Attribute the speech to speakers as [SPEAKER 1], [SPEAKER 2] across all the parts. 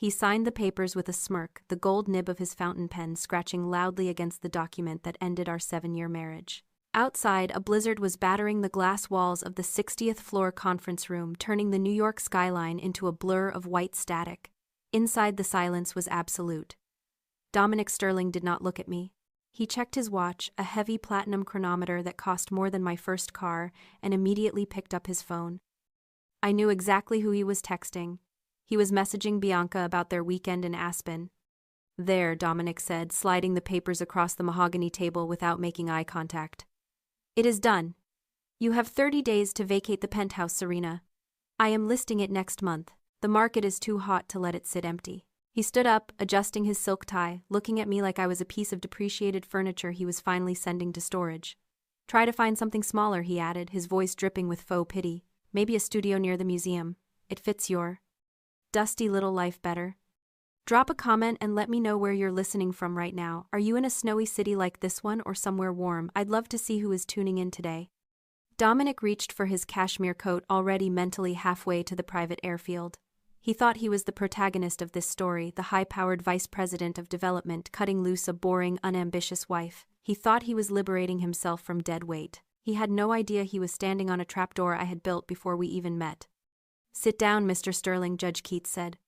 [SPEAKER 1] He signed the papers with a smirk, the gold nib of his fountain pen scratching loudly against the document that ended our 7-year marriage. Outside, a blizzard was battering the glass walls of the 60th floor conference room, turning the New York skyline into a blur of white static. Inside, the silence was absolute. Dominic Sterling did not look at me. He checked his watch, a heavy platinum chronometer that cost more than my first car, and immediately picked up his phone. I knew exactly who he was texting. He was messaging Bianca about their weekend in Aspen. "There," Dominic said, sliding the papers across the mahogany table without making eye contact. "It is done. You have 30 days to vacate the penthouse, Serena. I am listing it next month. The market is too hot to let it sit empty." He stood up, adjusting his silk tie, looking at me like I was a piece of depreciated furniture he was finally sending to storage. "Try to find something smaller," he added, his voice dripping with faux pity. "Maybe a studio near the museum. It fits your dusty little life better. Drop a comment and let me know where you're listening from right now. Are you in a snowy city like this one or somewhere warm? I'd love to see who is tuning in today." Dominic reached for his cashmere coat, already mentally halfway to the private airfield. He thought he was the protagonist of this story, the high-powered vice president of development cutting loose a boring, unambitious wife. He thought he was liberating himself from dead weight. He had no idea he was standing on a trapdoor I had built before we even met. "Sit down, Mr. Sterling," Judge Keats said.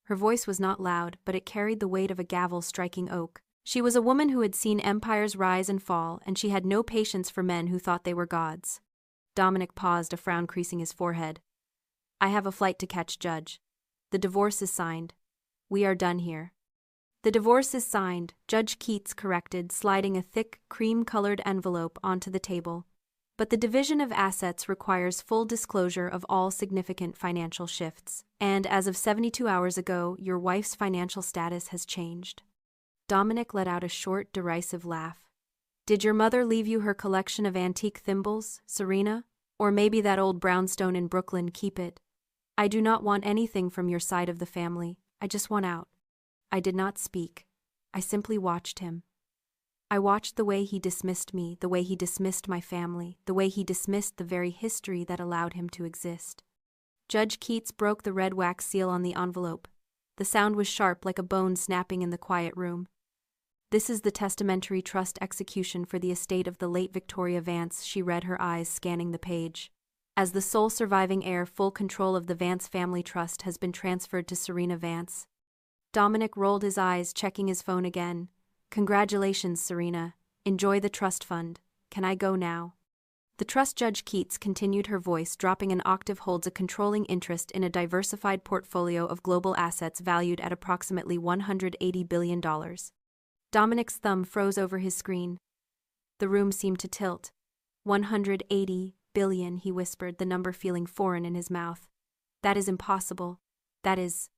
[SPEAKER 1] Her voice was not loud, but it carried the weight of a gavel striking oak. She was a woman who had seen empires rise and fall, and she had no patience for men who thought they were gods. Dominic paused, a frown creasing his forehead. "I have a flight to catch, Judge. The divorce is signed. We are done here." "The divorce is signed," Judge Keats corrected, sliding a thick, cream-colored envelope onto the table. "But the division of assets requires full disclosure of all significant financial shifts. And as of 72 hours ago, your wife's financial status has changed." Dominic let out a short, derisive laugh. "Did your mother leave you her collection of antique thimbles, Serena? Or maybe that old brownstone in Brooklyn? Keep it. I do not want anything from your side of the family. I just want out." I did not speak. I simply watched him. I watched the way he dismissed me, the way he dismissed my family, the way he dismissed the very history that allowed him to exist. Judge Keats broke the red wax seal on the envelope. The sound was sharp like a bone snapping in the quiet room. "This is the testamentary trust execution for the estate of the late Victoria Vance," she read, her eyes scanning the page. "As the sole surviving heir, full control of the Vance family trust has been transferred to Serena Vance." Dominic rolled his eyes, checking his phone again. "Congratulations, Serena. Enjoy the trust fund. Can I go now?" The trust, Judge Keats continued, her voice dropping an octave, holds a controlling interest in a diversified portfolio of global assets valued at approximately $180 billion. Dominic's thumb froze over his screen. The room seemed to tilt. $180 billion, he whispered, the number feeling foreign in his mouth. "That is impossible. That is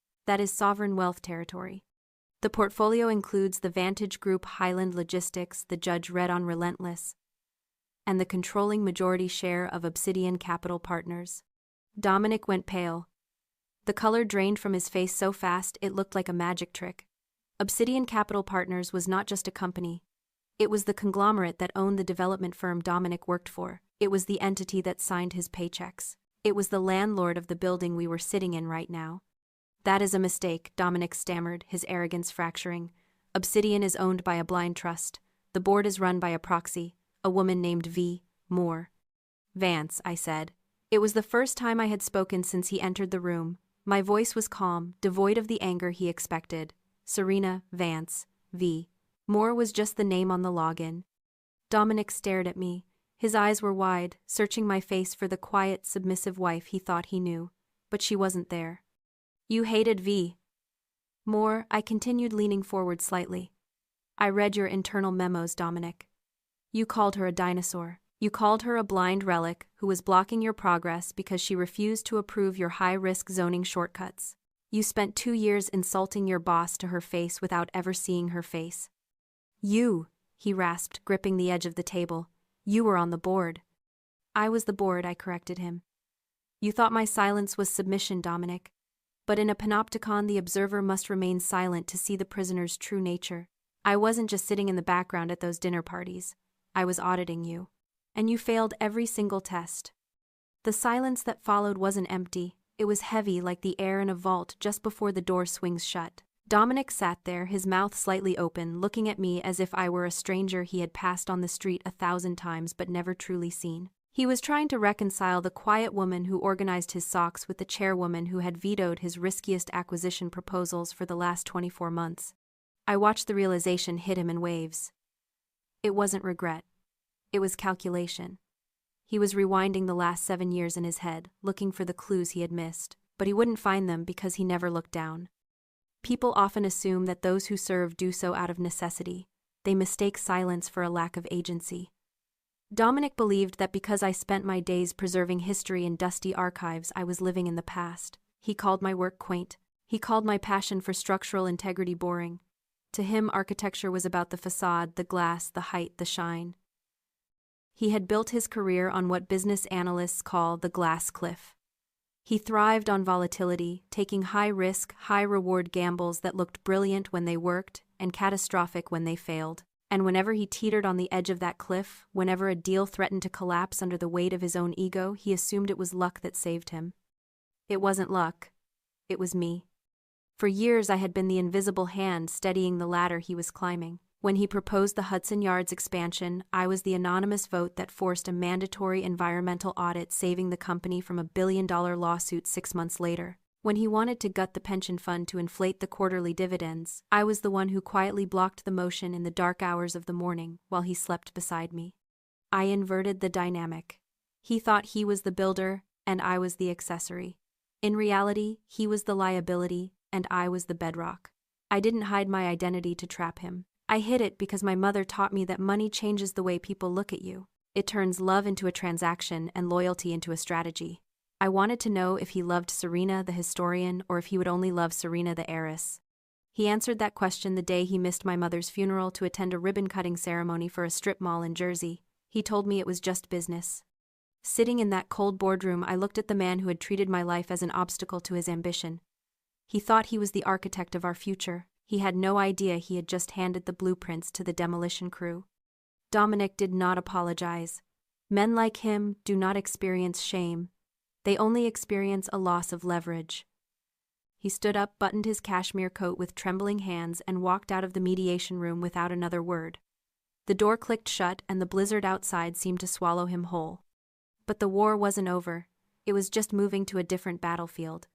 [SPEAKER 1] sovereign wealth territory." "The portfolio includes the Vantage Group, Highland Logistics," the judge read on, relentless, "and the controlling majority share of Obsidian Capital Partners." Dominic went pale. The color drained from his face so fast it looked like a magic trick. Obsidian Capital Partners was not just a company. It was the conglomerate that owned the development firm Dominic worked for. It was the entity that signed his paychecks. It was the landlord of the building we were sitting in right now. "That is a mistake," Dominic stammered, his arrogance fracturing. "Obsidian is owned by a blind trust. The board is run by a proxy, a woman named V. Moore." "Vance," I said. It was the first time I had spoken since he entered the room. My voice was calm, devoid of the anger he expected. "Serena Vance, V. Moore was just the name on the login." Dominic stared at me. His eyes were wide, searching my face for the quiet, submissive wife he thought he knew. But she wasn't there. "You hated V. Moore," I continued, leaning forward slightly. "I read your internal memos, Dominic. You called her a dinosaur. You called her a blind relic who was blocking your progress because she refused to approve your high-risk zoning shortcuts. You spent 2 years insulting your boss to her face without ever seeing her face." "You," he rasped, gripping the edge of the table. "You were on the board." "I was the board," I corrected him. "You thought my silence was submission, Dominic. But in a panopticon, the observer must remain silent to see the prisoner's true nature. I wasn't just sitting in the background at those dinner parties. I was auditing you. And you failed every single test." The silence that followed wasn't empty. It was heavy like the air in a vault just before the door swings shut. Dominic sat there, his mouth slightly open, looking at me as if I were a stranger he had passed on the street 1,000 times but never truly seen. He was trying to reconcile the quiet woman who organized his socks with the chairwoman who had vetoed his riskiest acquisition proposals for the last 24 months. I watched the realization hit him in waves. It wasn't regret. It was calculation. He was rewinding the last 7 years in his head, looking for the clues he had missed, but he wouldn't find them because he never looked down. People often assume that those who serve do so out of necessity. They mistake silence for a lack of agency. Dominic believed that because I spent my days preserving history in dusty archives, I was living in the past. He called my work quaint. He called my passion for structural integrity boring. To him, architecture was about the facade, the glass, the height, the shine. He had built his career on what business analysts call the glass cliff. He thrived on volatility, taking high-risk, high-reward gambles that looked brilliant when they worked and catastrophic when they failed. And whenever he teetered on the edge of that cliff, whenever a deal threatened to collapse under the weight of his own ego, he assumed it was luck that saved him. It wasn't luck. It was me. For years I had been the invisible hand steadying the ladder he was climbing. When he proposed the Hudson Yards expansion, I was the anonymous vote that forced a mandatory environmental audit, saving the company from a billion-dollar lawsuit 6 months later. When he wanted to gut the pension fund to inflate the quarterly dividends, I was the one who quietly blocked the motion in the dark hours of the morning while he slept beside me. I inverted the dynamic. He thought he was the builder, and I was the accessory. In reality, he was the liability, and I was the bedrock. I didn't hide my identity to trap him. I hid it because my mother taught me that money changes the way people look at you. It turns love into a transaction and loyalty into a strategy. I wanted to know if he loved Serena the historian or if he would only love Serena the heiress. He answered that question the day he missed my mother's funeral to attend a ribbon-cutting ceremony for a strip mall in Jersey. He told me it was just business. Sitting in that cold boardroom, I looked at the man who had treated my life as an obstacle to his ambition. He thought he was the architect of our future. He had no idea he had just handed the blueprints to the demolition crew. Dominic did not apologize. Men like him do not experience shame. They only experience a loss of leverage. He stood up, buttoned his cashmere coat with trembling hands, and walked out of the mediation room without another word. The door clicked shut, and the blizzard outside seemed to swallow him whole. But the war wasn't over. It was just moving to a different battlefield.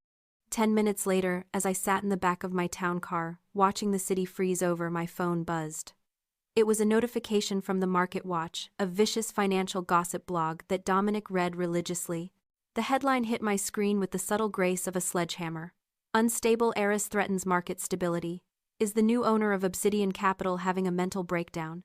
[SPEAKER 1] 10 minutes later, as I sat in the back of my town car, watching the city freeze over, my phone buzzed. It was a notification from the Market Watch, a vicious financial gossip blog that Dominic read religiously. The headline hit my screen with the subtle grace of a sledgehammer. Unstable heiress threatens market stability. Is the new owner of Obsidian Capital having a mental breakdown?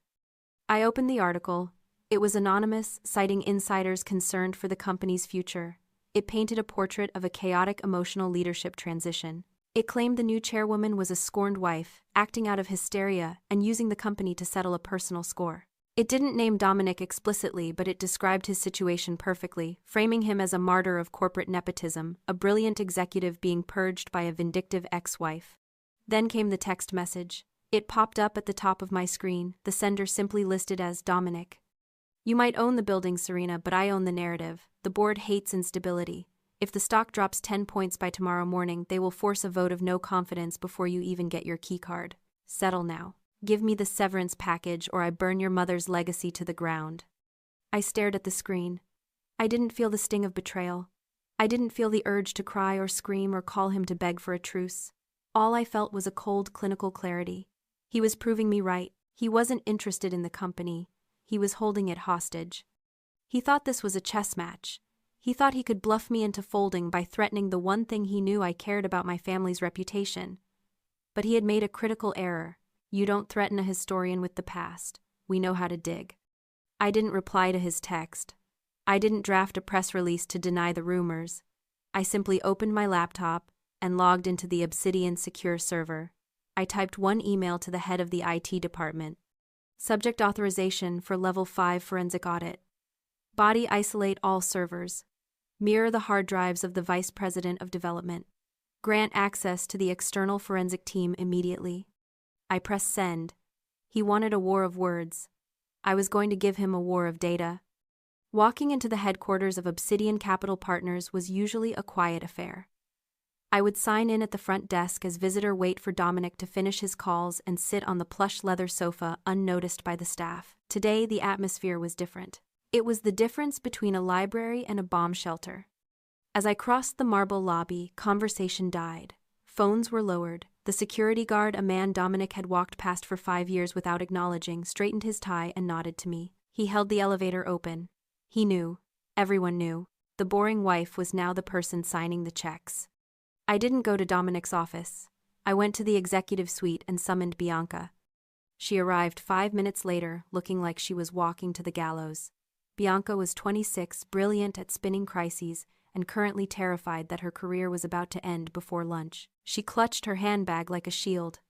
[SPEAKER 1] I opened the article. It was anonymous, citing insiders concerned for the company's future. It painted a portrait of a chaotic emotional leadership transition. It claimed the new chairwoman was a scorned wife, acting out of hysteria and using the company to settle a personal score. It didn't name Dominic explicitly, but it described his situation perfectly, framing him as a martyr of corporate nepotism, a brilliant executive being purged by a vindictive ex-wife. Then came the text message. It popped up at the top of my screen, the sender simply listed as Dominic. You might own the building, Serena, but I own the narrative. The board hates instability. If the stock drops 10 points by tomorrow morning, they will force a vote of no confidence before you even get your keycard. Settle now. Give me the severance package or I burn your mother's legacy to the ground. I stared at the screen. I didn't feel the sting of betrayal. I didn't feel the urge to cry or scream or call him to beg for a truce. All I felt was a cold clinical clarity. He was proving me right. He wasn't interested in the company. He was holding it hostage. He thought this was a chess match. He thought he could bluff me into folding by threatening the one thing he knew I cared about, my family's reputation. But he had made a critical error. You don't threaten a historian with the past. We know how to dig. I didn't reply to his text. I didn't draft a press release to deny the rumors. I simply opened my laptop and logged into the Obsidian secure server. I typed one email to the head of the IT department. Subject authorization for Level 5 forensic audit. Body isolate all servers. Mirror the hard drives of the Vice President of Development. Grant access to the external forensic team immediately. I pressed send. He wanted a war of words. I was going to give him a war of data. Walking into the headquarters of Obsidian Capital Partners was usually a quiet affair. I would sign in at the front desk as visitor, wait for Dominic to finish his calls, and sit on the plush leather sofa unnoticed by the staff. Today, the atmosphere was different. It was the difference between a library and a bomb shelter. As I crossed the marble lobby, conversation died. Phones were lowered. The security guard, a man Dominic had walked past for 5 years without acknowledging, straightened his tie and nodded to me. He held the elevator open. He knew. Everyone knew. The boring wife was now the person signing the checks. I didn't go to Dominic's office. I went to the executive suite and summoned Bianca. She arrived 5 minutes later, looking like she was walking to the gallows. Bianca was 26, brilliant at spinning crises, and currently terrified that her career was about to end before lunch. She clutched her handbag like a shield.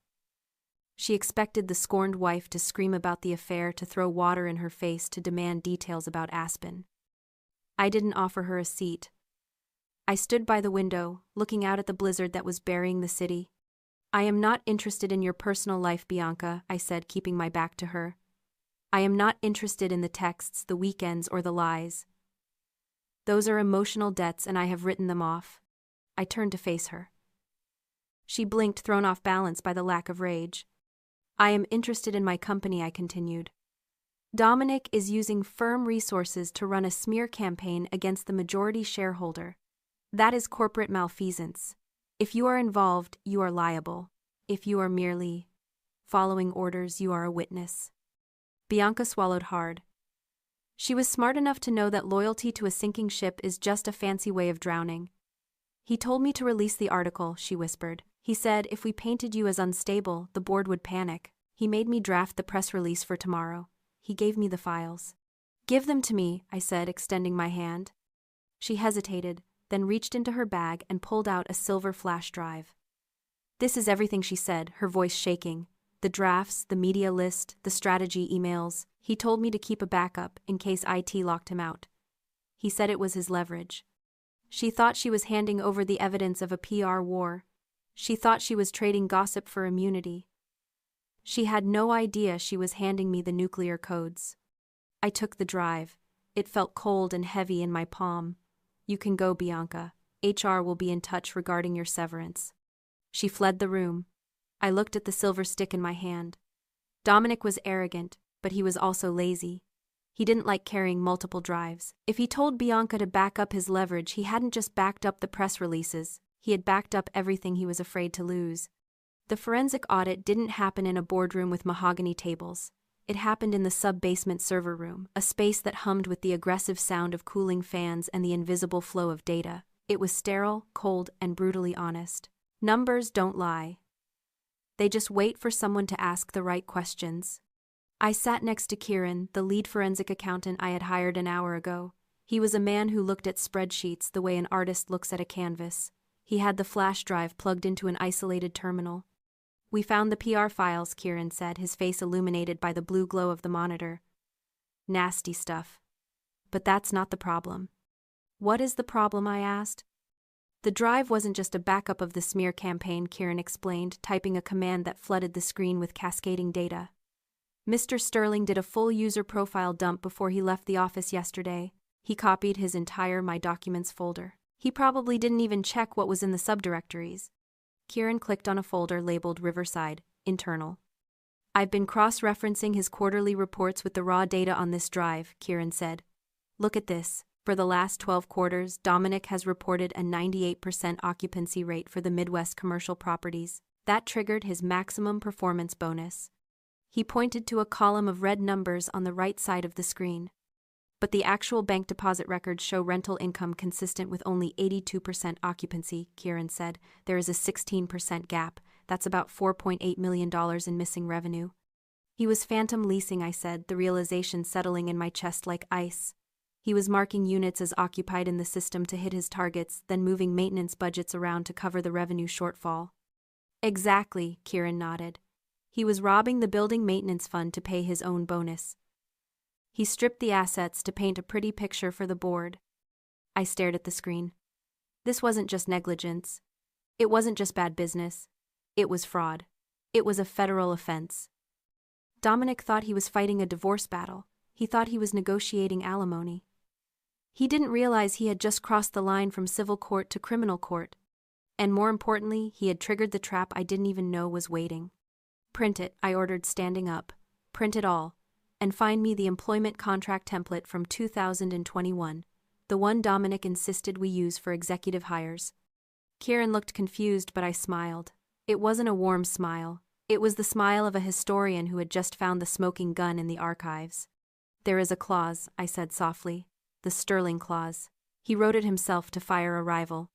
[SPEAKER 1] She expected the scorned wife to scream about the affair, to throw water in her face, to demand details about Aspen. I didn't offer her a seat. I stood by the window, looking out at the blizzard that was burying the city. "I am not interested in your personal life, Bianca," I said, keeping my back to her. "I am not interested in the texts, the weekends, or the lies. Those are emotional debts and I have written them off." I turned to face her. She blinked, thrown off balance by the lack of rage. "I am interested in my company," I continued. "Dominic is using firm resources to run a smear campaign against the majority shareholder. That is corporate malfeasance. If you are involved, you are liable. If you are merely following orders, you are a witness." Bianca swallowed hard. She was smart enough to know that loyalty to a sinking ship is just a fancy way of drowning. "He told me to release the article," she whispered. "He said if we painted you as unstable, the board would panic. He made me draft the press release for tomorrow. He gave me the files." "Give them to me," I said, extending my hand. She hesitated, then reached into her bag and pulled out a silver flash drive. "This is everything," she said, her voice shaking. "The drafts, the media list, the strategy emails. He told me to keep a backup in case IT locked him out. He said it was his leverage." She thought she was handing over the evidence of a PR war. She thought she was trading gossip for immunity. She had no idea she was handing me the nuclear codes. I took the drive. It felt cold and heavy in my palm. "You can go, Bianca. HR will be in touch regarding your severance." She fled the room. I looked at the silver stick in my hand. Dominic was arrogant, but he was also lazy. He didn't like carrying multiple drives. If he told Bianca to back up his leverage, he hadn't just backed up the press releases, he had backed up everything he was afraid to lose. The forensic audit didn't happen in a boardroom with mahogany tables. It happened in the sub-basement server room, a space that hummed with the aggressive sound of cooling fans and the invisible flow of data. It was sterile, cold, and brutally honest. Numbers don't lie. They just wait for someone to ask the right questions. I sat next to Kieran, the lead forensic accountant I had hired an hour ago. He was a man who looked at spreadsheets the way an artist looks at a canvas. He had the flash drive plugged into an isolated terminal. "We found the PR files," Kieran said, his face illuminated by the blue glow of the monitor. "Nasty stuff. But that's not the problem." "What is the problem?" I asked. "The drive wasn't just a backup of the smear campaign," Kieran explained, typing a command that flooded the screen with cascading data. "Mr. Sterling did a full user profile dump before he left the office yesterday. He copied his entire My Documents folder. He probably didn't even check what was in the subdirectories." Kieran clicked on a folder labeled Riverside, Internal. "I've been cross-referencing his quarterly reports with the raw data on this drive," Kieran said. "Look at this. For the last 12 quarters, Dominic has reported a 98% occupancy rate for the Midwest commercial properties. That triggered his maximum performance bonus." He pointed to a column of red numbers on the right side of the screen. "But the actual bank deposit records show rental income consistent with only 82% occupancy," Kieran said. "There is a 16% gap. That's about $4.8 million in missing revenue." "He was phantom leasing," I said, the realization settling in my chest like ice. "He was marking units as occupied in the system to hit his targets, then moving maintenance budgets around to cover the revenue shortfall." "Exactly," Kieran nodded. "He was robbing the building maintenance fund to pay his own bonus. He stripped the assets to paint a pretty picture for the board." I stared at the screen. This wasn't just negligence. It wasn't just bad business. It was fraud. It was a federal offense. Dominic thought he was fighting a divorce battle. He thought he was negotiating alimony. He didn't realize he had just crossed the line from civil court to criminal court. And more importantly, he had triggered the trap I didn't even know was waiting. "Print it," I ordered, standing up. "Print it all. And find me the employment contract template from 2021, the one Dominic insisted we use for executive hires." Kieran looked confused, but I smiled. It wasn't a warm smile. It was the smile of a historian who had just found the smoking gun in the archives. "There is a clause," I said softly. "The Sterling clause." He wrote it himself to fire a rival.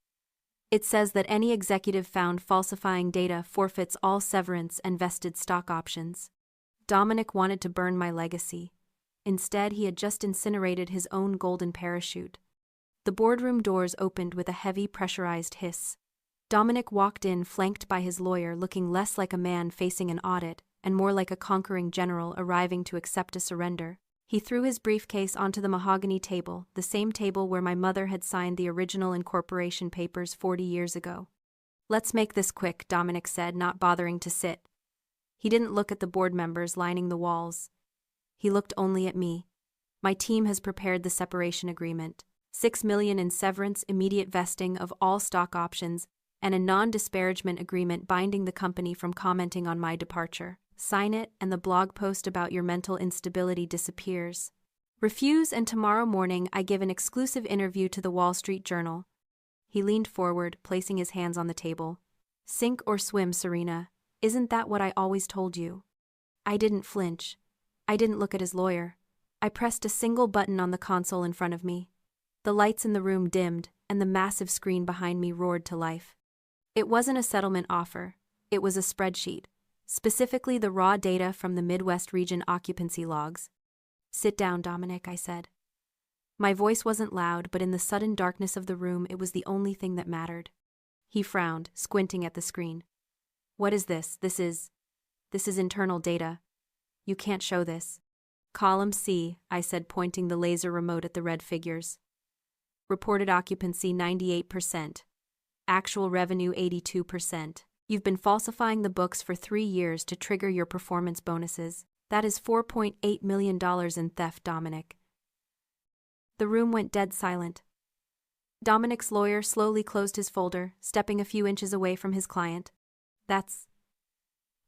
[SPEAKER 1] "It says that any executive found falsifying data forfeits all severance and vested stock options." Dominic wanted to burn my legacy. Instead, he had just incinerated his own golden parachute. The boardroom doors opened with a heavy, pressurized hiss. Dominic walked in, flanked by his lawyer, looking less like a man facing an audit and more like a conquering general arriving to accept a surrender. He threw his briefcase onto the mahogany table, the same table where my mother had signed the original incorporation papers 40 years ago. "Let's make this quick," Dominic said, not bothering to sit. He didn't look at the board members lining the walls. He looked only at me. "My team has prepared the separation agreement. $6 million in severance, immediate vesting of all stock options, and a non-disparagement agreement binding the company from commenting on my departure. Sign it, and the blog post about your mental instability disappears. Refuse, and tomorrow morning I give an exclusive interview to the Wall Street Journal." He leaned forward, placing his hands on the table. "Sink or swim, Serena. Isn't that what I always told you?" I didn't flinch. I didn't look at his lawyer. I pressed a single button on the console in front of me. The lights in the room dimmed, and the massive screen behind me roared to life. It wasn't a settlement offer. It was a spreadsheet. Specifically the raw data from the Midwest region occupancy logs. "Sit down, Dominic," I said. My voice wasn't loud, but in the sudden darkness of the room it was the only thing that mattered. He frowned, squinting at the screen. "What is this? This is internal data. You can't show this." "Column C," I said, pointing the laser remote at the red figures. "Reported occupancy 98%. Actual revenue 82%. You've been falsifying the books for 3 years to trigger your performance bonuses. That is $4.8 million in theft, Dominic." The room went dead silent. Dominic's lawyer slowly closed his folder, stepping a few inches away from his client. That's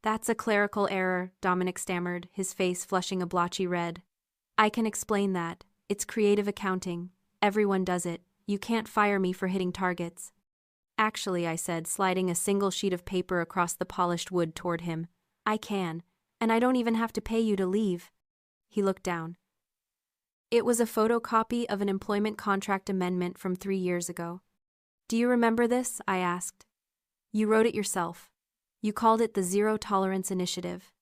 [SPEAKER 1] a clerical error," Dominic stammered, his face flushing a blotchy red. "I can explain that. It's creative accounting. Everyone does it. You can't fire me for hitting targets." "Actually," I said, sliding a single sheet of paper across the polished wood toward him, "I can, and I don't even have to pay you to leave." He looked down. It was a photocopy of an employment contract amendment from 3 years ago. "Do you remember this?" I asked. "You wrote it yourself. You called it the Zero Tolerance Initiative.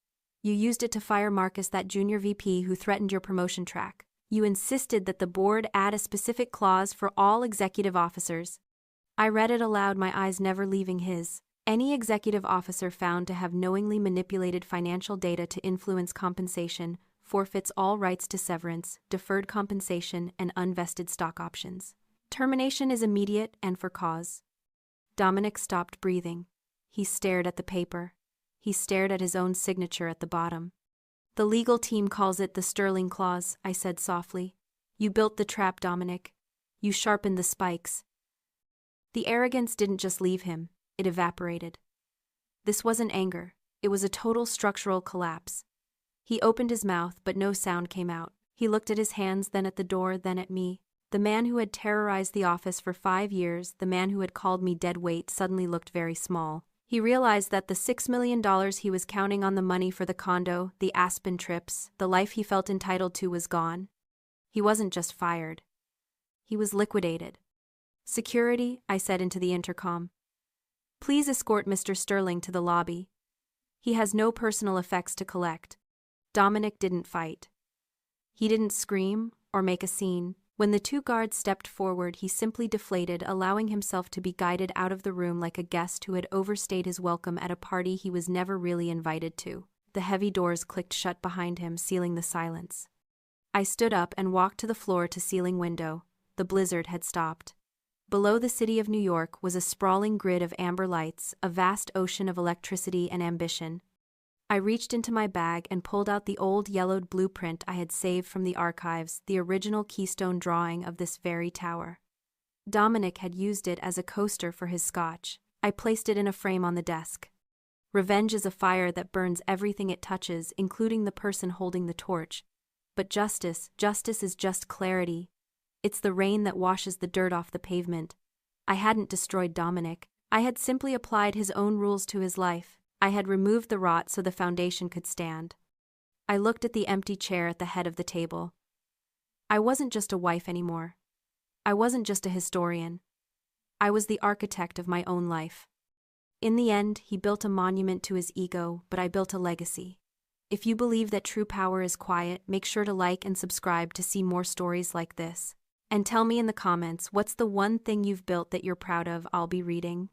[SPEAKER 1] You used it to fire Marcus, that junior VP who threatened your promotion track. You insisted that the board add a specific clause for all executive officers." I read it aloud, my eyes never leaving his. "Any executive officer found to have knowingly manipulated financial data to influence compensation forfeits all rights to severance, deferred compensation, and unvested stock options. Termination is immediate and for cause." Dominic stopped breathing. He stared at the paper. He stared at his own signature at the bottom. "The legal team calls it the Sterling clause," I said softly. "You built the trap, Dominic. You sharpened the spikes." The arrogance didn't just leave him, it evaporated. This wasn't anger, it was a total structural collapse. He opened his mouth, but no sound came out. He looked at his hands, then at the door, then at me. The man who had terrorized the office for 5 years, the man who had called me dead weight, suddenly looked very small. He realized that the $6 million he was counting on, the money for the condo, the Aspen trips, the life he felt entitled to, was gone. He wasn't just fired. He was liquidated. "Security," I said into the intercom. "Please escort Mr. Sterling to the lobby. He has no personal effects to collect." Dominic didn't fight. He didn't scream or make a scene. When the 2 guards stepped forward, he simply deflated, allowing himself to be guided out of the room like a guest who had overstayed his welcome at a party he was never really invited to. The heavy doors clicked shut behind him, sealing the silence. I stood up and walked to the floor-to-ceiling window. The blizzard had stopped. Below the city of New York was a sprawling grid of amber lights, a vast ocean of electricity and ambition. I reached into my bag and pulled out the old yellowed blueprint I had saved from the archives, the original keystone drawing of this very tower. Dominic had used it as a coaster for his scotch. I placed it in a frame on the desk. Revenge is a fire that burns everything it touches, including the person holding the torch. But justice is just clarity. It's the rain that washes the dirt off the pavement. I hadn't destroyed Dominic. I had simply applied his own rules to his life. I had removed the rot so the foundation could stand. I looked at the empty chair at the head of the table. I wasn't just a wife anymore. I wasn't just a historian. I was the architect of my own life. In the end, he built a monument to his ego, but I built a legacy. If you believe that true power is quiet, make sure to like and subscribe to see more stories like this. And tell me in the comments, what's the one thing you've built that you're proud of? I'll be reading.